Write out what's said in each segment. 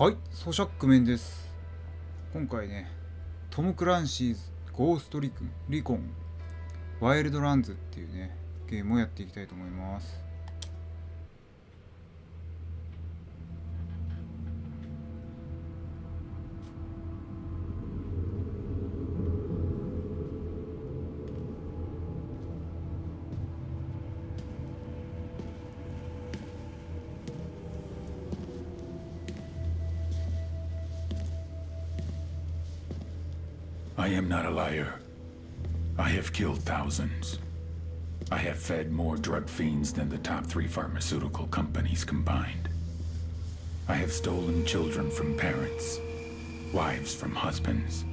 はい、ソシャックメンです。今回ね、トム・クランシーズゴーストリコンワイルドランズっていうね、ゲームをやっていきたいと思います。I am not a liar. I have killed thousands. I have fed more drug fiends than the top 3 pharmaceutical companies combined. I have stolen children from parents, wives from husbands,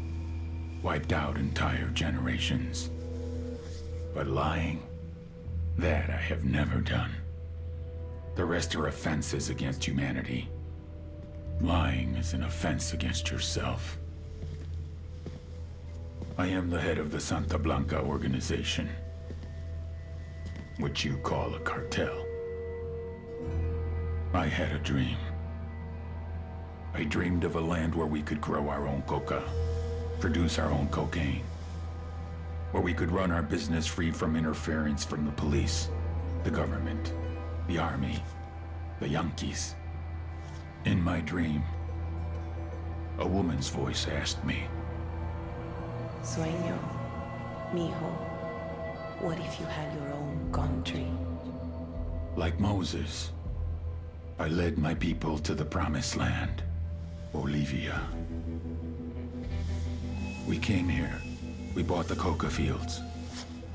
wiped out entire generations. But lying, that I have never done. The rest are offenses against humanity. Lying is an offense against yourself. I am the head of the Santa Blanca organization, which you call a cartel. I had a dream. I dreamed of a land where we could grow our own coca, produce our own cocaine, where we could run our business free from interference from the police, the government, the army, the Yankees. In my dream, a woman's voice asked me, Sueño, mijo, what if you had your own country? like Moses, I led my people to the promised land, Bolivia. We came here. We bought the coca fields.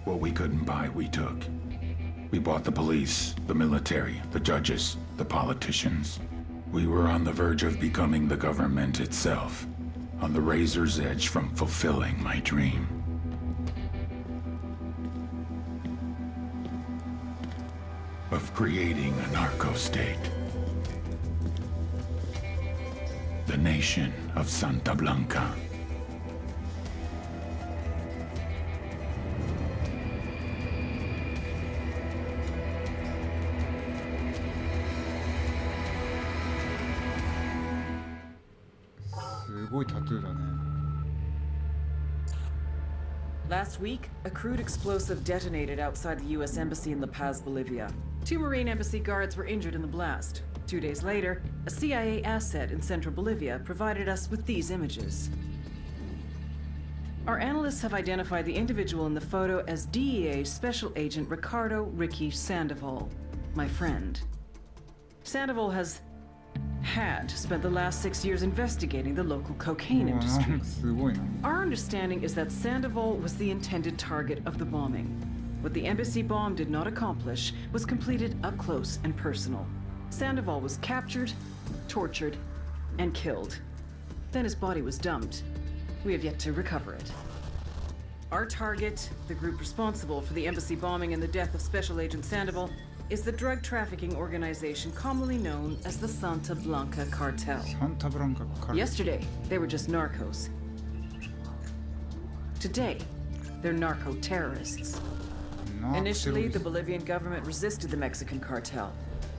What we couldn't buy, we took. We bought the police, the military, the judges, the politicians. We were on the verge of becoming the government itself, on the razor's edge from fulfilling my dream. Of creating a narco-state. The nation of Santa Blanca. Last week, a crude explosive detonated outside the U.S. Embassy in La Paz, Bolivia. 2 Marine Embassy guards were injured in the blast. 2 days later, a CIA asset in central Bolivia provided us with these images. Our analysts have identified the individual in the photo as DEA Special Agent Ricardo Ricky Sandoval, my friend. Sandoval had spent the last 6 years investigating the local cocaine industry. Our understanding is that Sandoval was the intended target of the bombing. What the embassy bomb did not accomplish was completed up close and personal. Sandoval was captured, tortured, and killed. Then his body was dumped. We have yet to recover it. Our target, the group responsible for the embassy bombing and the death of Special Agent Sandoval, is the drug trafficking organization commonly known as the Santa Blanca Cartel. Yesterday, they were just narcos. Today, they're narco-terrorists. Initially, the Bolivian government resisted the Mexican cartel.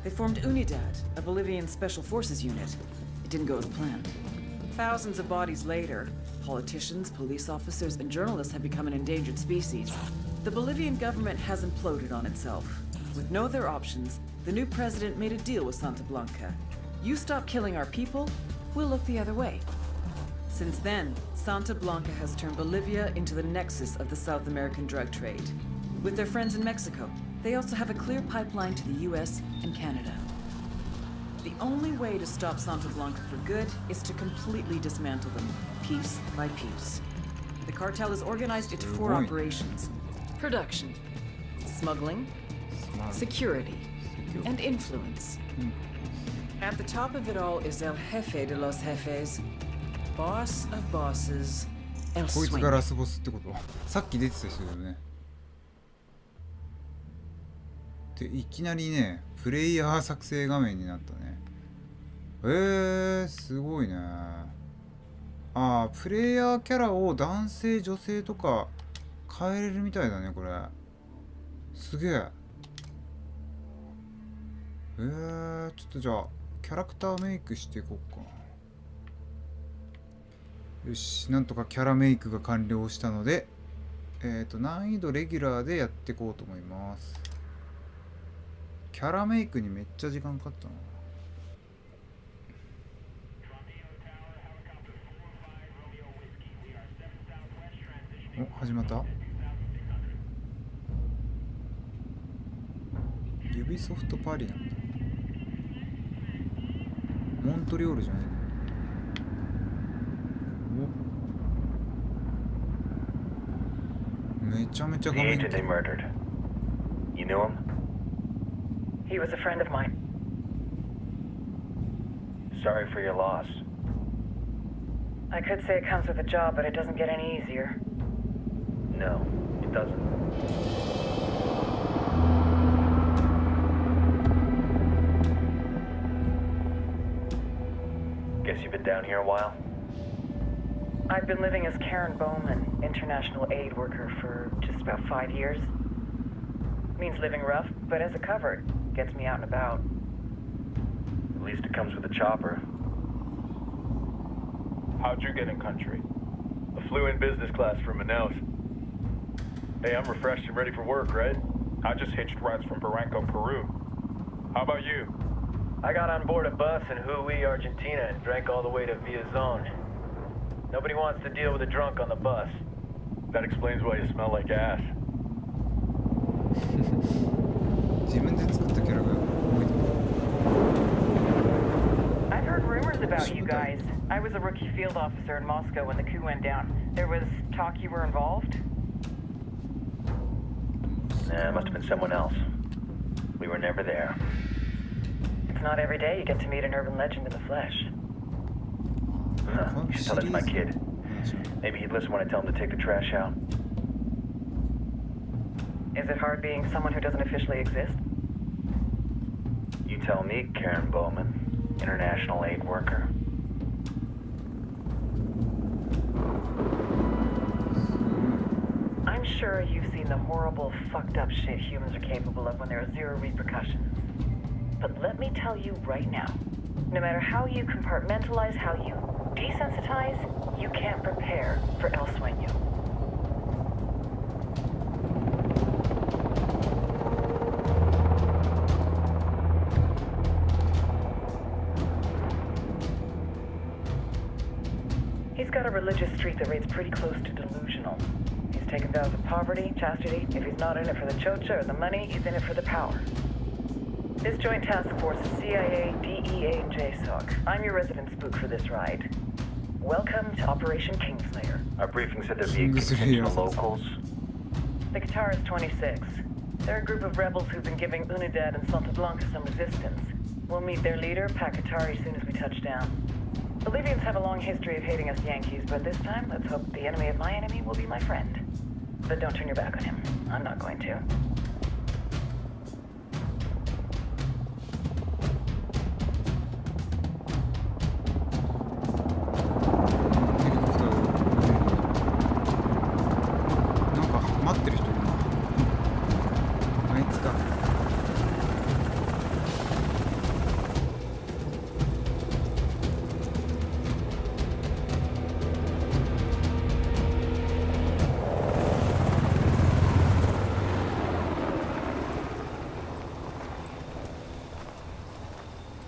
They formed Unidad, a Bolivian special forces unit. It didn't go as planned. Thousands of bodies later, politicians, police officers, and journalists have become an endangered species. The Bolivian government has imploded on itself. With no other options, the new president made a deal with Santa Blanca. You stop killing our people, we'll look the other way. Since then, Santa Blanca has turned Bolivia into the nexus of the South American drug trade. With their friends in Mexico, they also have a clear pipeline to the US and Canada. The only way to stop Santa Blanca for good is to completely dismantle them, piece by piece. The cartel is organized into 4 operations: production, smuggling, security, and influence. At the top of it all is El Jefe de los Jefes, boss of bosses, El こいつが Sueño. ラスボスってこと？さっき出てた人だよね。で、いきなりね、プレイヤー作成画面になったね。すごいね。プレイヤーキャラを男性、女性とか変えれるみたいだね、これ。すげえ。ちょっとじゃあキャラクターメイクしていこうかな。よし、なんとかキャラメイクが完了したので、難易度レギュラーでやっていこうと思います。キャラメイクにめっちゃ時間かかったな。お、始まった。指ソフトパリなんだ。モントリオールじゃないの。お、めちゃめちゃ画 The 面 agent they murdered. You knew him? He was a friend of mine. Sorry for your loss. I could say it comes with a job, but it doesn't get any easier. No, it doesn't. Guess you've been down here a while? I've been living as Karen Bowman, international aid worker, for just about 5 years. Means living rough, but as a cover, gets me out and about. At least it comes with a chopper. How'd you get in country? I flew in business class from Manaus. Hey, I'm refreshed and ready for work, right? I just hitched rides from Barranco, Peru. How about you? I got on board a bus in Hui, Argentina, and drank all the way to Villazon. Nobody wants to deal with a drunk on the bus. That explains why you smell like ass. 自分で作ったキャラが多い。 I've heard rumors about you guys. I was a rookie field officer in Moscow when the coup went down. There was talk you were involved? Nah, it must have been someone else. We were never there. It's not every day you get to meet an urban legend in the flesh. Huh, you should tell that to my kid. Maybe he'd listen when I tell him to take the trash out. Is it hard being someone who doesn't officially exist? You tell me, Karen Bowman, international aid worker. I'm sure you've seen the horrible, fucked up shit humans are capable of when there are zero repercussions. But let me tell you right now, no matter how you compartmentalize, how you desensitize, you can't prepare for El Sueño. He's got a religious streak that rates pretty close to delusional. He's taken vows of poverty, chastity. If he's not in it for the chocha or the money, he's in it for the power. This joint task force is CIA, DEA, and JSOC. I'm your resident spook for this ride. Welcome to Operation Kingslayer. Our briefing said there'd be a contingent of locals. The Qatar is 26. They're a group of rebels who've been giving Unidad and Santa Blanca some resistance. We'll meet their leader, Pakatari, as soon as we touch down. Bolivians have a long history of hating us Yankees, but this time, let's hope the enemy of my enemy will be my friend. But don't turn your back on him. I'm not going to.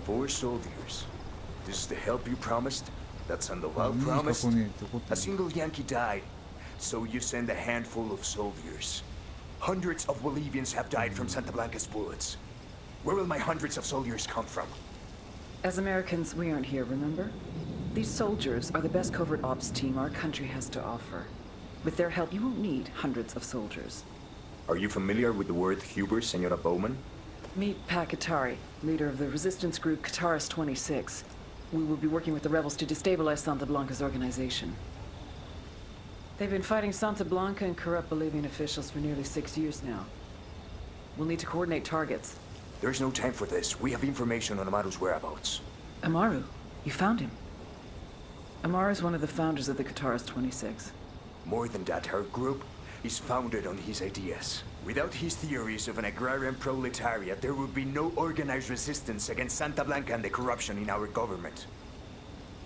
Four soldiers. This is the help you promised? That Sandoval promised? A single Yankee died, so you send a handful of soldiers. Hundreds of Bolivians have died from Santa Blanca's bullets. Where will my hundreds of soldiers come from? As Americans, we aren't here, remember? These soldiers are the best covert ops team our country has to offer. With their help, you won't need hundreds of soldiers. Are you familiar with the word Huber, Senora Bowman? Meet Pakatari, leader of the resistance group Qataris 26. We will be working with the rebels to destabilize Santa Blanca's organization. They've been fighting Santa Blanca and corrupt Bolivian officials for nearly 6 years now. We'll need to coordinate targets. There's no time for this. We have information on Amaru's whereabouts. Amaru? You found him? Amaru is one of the founders of the Qataris 26. More than that, her group is founded on his ideas. Without his theories of an agrarian proletariat, there would be no organized resistance against Santa Blanca and the corruption in our government.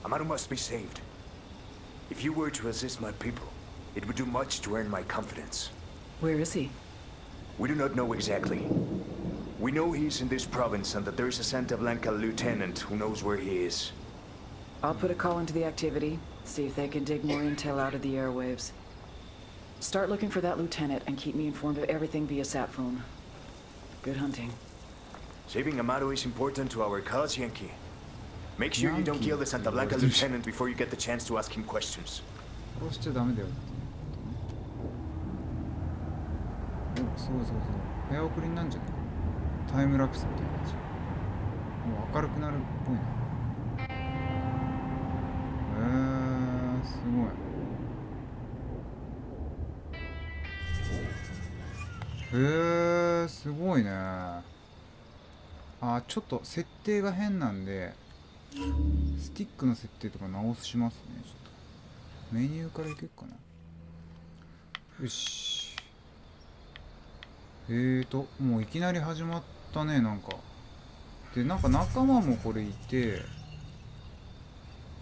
Amaru must be saved. If you were to assist my people, it would do much to earn my confidence. Where is he? We do not know exactly. We know he's in this province and that there is a Santa Blanca lieutenant who knows where he is. I'll put a call into the activity, see if they can dig more intel out of the airwaves. Start looking for that lieutenant and keep me informed of everything via sat phone. Good hunting. Saving Amado is important to our cause, Yankee. Make sure you don't kill the Santa Blanca lieutenant before you get the chance to ask him questions. 殺しちゃダメだよってお、そうそうそう。早送りになんじゃないかな。タイムラプスみたいな感じ。もう明るくなるっぽいな。すごい。すごいね。ちょっと設定が変なんで、スティックの設定とか直しますね。ちょっとメニューからいけるかな。よし。もういきなり始まったね、なんか。で、なんか仲間もこれいて、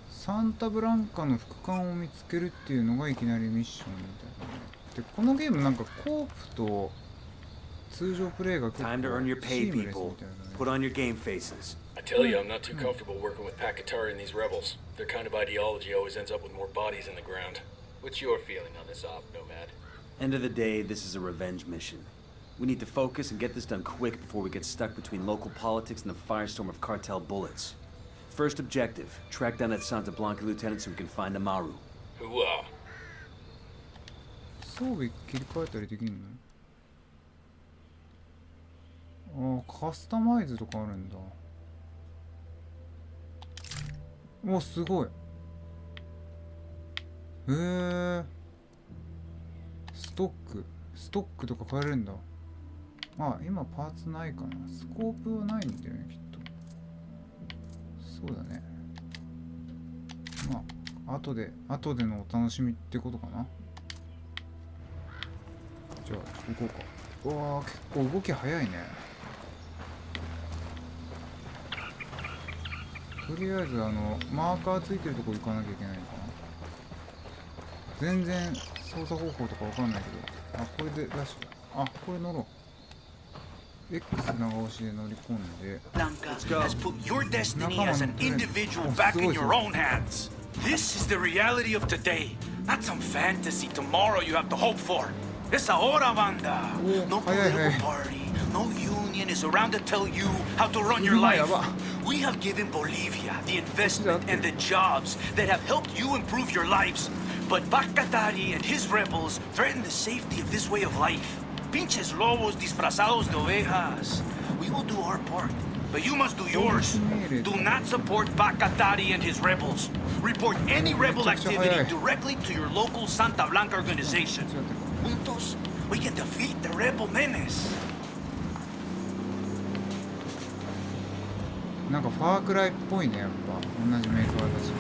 サンタブランカの副官を見つけるっていうのがいきなりミッションみたいなね。で、このゲームなんかコープと通常プレイが結構 Time to earn your シ pay, ームレスみ people. たいなね。 Put on your game faces. I tell you, I'm not too comfortable working with Pakatari and these rebels. Their kind of ideology always ends up with more bodies in the ground. What's your feeling on this op, Nomad? End of the day, this is a revenge mission. We need to focus and get this done quick before we get stuck between local politics and the firestorm of cartel bullets. First objective, track down that Santa Blanca lieutenant so we can find Amaru. Hooah. 装備切り替えたりできるの？カスタマイズとかあるんだ。お、すごい。ストックとか変えれるんだ。今パーツないかな。スコープはないんだよね、きっと。そうだね。後でのお楽しみってことかな。じゃあ行こうか。うわー、結構動き早いね。とりあえずマーカーついてるとこ行かなきゃいけないのかな。全然操作方法とかわかんないけど、これでダッシュ。これ乗ろう。X 長押しで乗り込んで。Blanca has put your destiny as an individual back in your own hands. This is the reality of today, not some fantasy tomorrow you have to hope for. Es ahora, banda. No political party, no union is around to tell you how to run your life. We have given Bolivia the investment and the jobs that have helped you improve your lives. But Pakatari and his rebels threaten the safety of this way of life. Pinches lobos disfrazados de ovejas. We will do our part, but you must do yours. Do not support Pakatari and his rebels. Report any rebel activity directly to your local Santa Blanca organization. Juntos, we can defeat the rebel menace. なんかファークライっぽいね、やっぱ同じメーカーだし。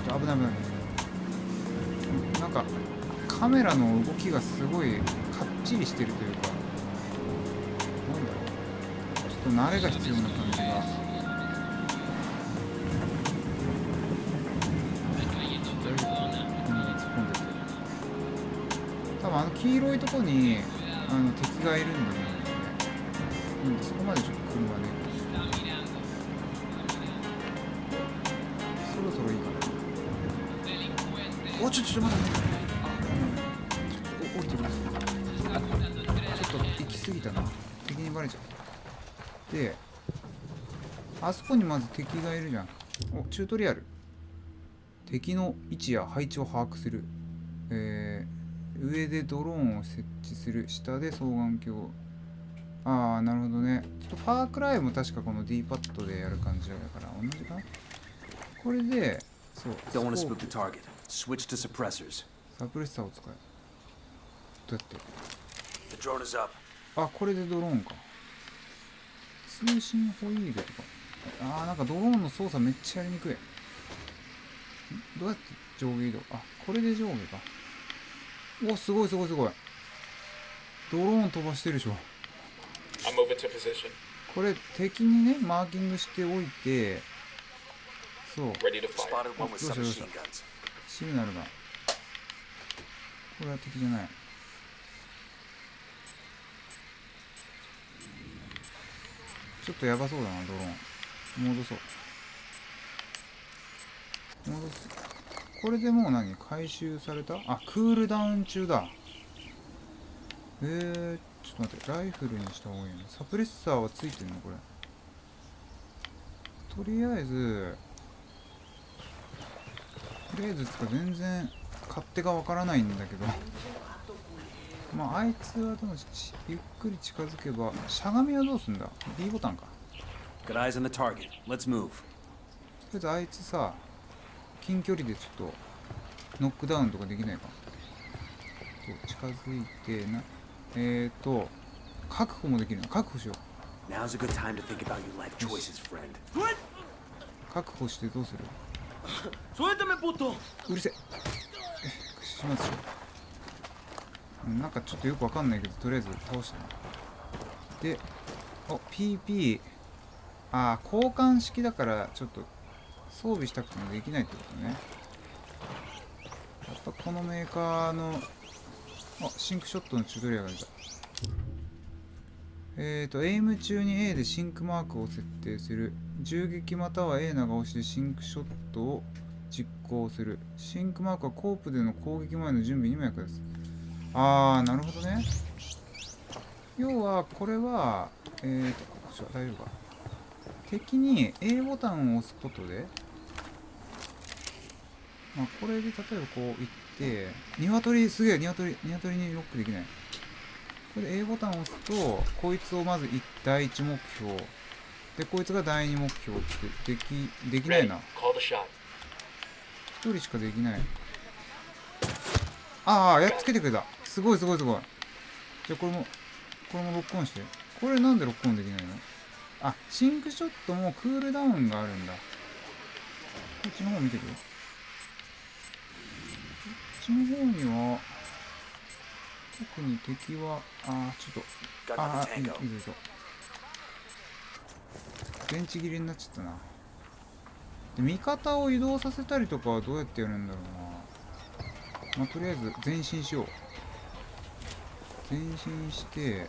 ちょっと危ない。なんかカメラの動きがすごいかっちりしてるというか、なんだろう、ちょっと慣れが必要な感じが。多分黄色いとこに敵がいるんだね。そこまでちょっと車でそろそろいいかな。ちょっと待ってね。ちょっと降りてください。ちょっと行き過ぎたな。敵にバレちゃう。で、あそこにまず敵がいるじゃん。チュートリアル。敵の位置や配置を把握する。上でドローンを設置する。下で双眼鏡。なるほどね。ちょっとファークライも確かこの D パッドでやる感じだから同じかな。これで、そう。Don't want to spook the target. Switch to suppressors. サプレッサーを使え。どうやって？ The drone is up. これでドローンか。通信ホイールとか。なんかドローンの操作めっちゃやりにくい。どうやって上下移動？これで上下か。すごい。ドローン飛ばしてるでしょ。これ敵にねマーキングしておいて、そう。 Ready to fire. Spotted one with どうしたどうした submachine guns. シグナルが。これは敵じゃない。ちょっとやばそうだな、ドローン。戻そう。戻す。これでもう何回収された？あ、クールダウン中だ。ちょっと待って、ライフルにした方がいいの？サプレッサーはついてんのこれ。とりあえずつか全然勝手がわからないんだけどまああいつはでもゆっくり近づけば、しゃがみはどうすんだ？ B ボタンか。 Got eyes on the target. Let's move. とりあえずあいつさ、近距離でちょっとノックダウンとかできないか。近づいてな、確保もできるな。確保しよう。 Now's a good time to think about your life choices, friend. 確保してどうする？ Suéltame, puto. うるせえ。始末しよう。なんかちょっとよくわかんないけど、とりあえず倒したな。で、PP。交換式だからちょっと装備したくてもできないってことね。やっぱこのメーカーのシンクショットのチュートリアルが出た。エイム中に A でシンクマークを設定する。銃撃または A 長押しでシンクショットを実行する。シンクマークはコープでの攻撃前の準備にも役立つ。なるほどね。要はこれは大丈夫か。敵に A ボタンを押すことで、これで例えばこういって、鶏すげえ、鶏にロックできない。これで A ボタンを押すと、こいつをまず第一目標で、こいつが第二目標ってできないな。一人しかできない。やっつけてくれた。すごい。じゃあこれもロックオンして。これなんでロックオンできないの？シンクショットもクールダウンがあるんだ。こっちの方見てくれ。こっちの方には特に敵はちょっといいぞ。電池切れになっちゃったな。で、味方を移動させたりとかはどうやってやるんだろうな。とりあえず前進しよう。前進して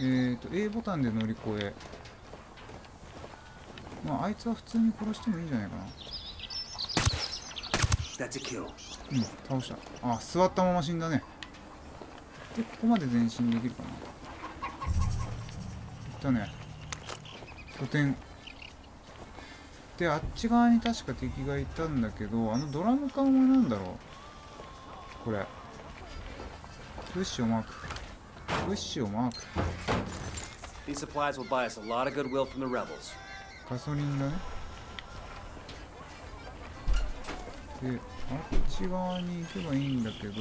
A ボタンで乗り越え。あいつは普通に殺してもいいんじゃないかな。倒した。座ったまま死んだね。で、ここまで前進できるかな。いったね。拠点。で、あっち側に確か敵がいたんだけど、ドラム缶は何だろうこれ。物資をマーク。These supplies will buy us a lot of goodwill from the rebels. ガソリンだね。で、あっち側に行けばいいんだけど、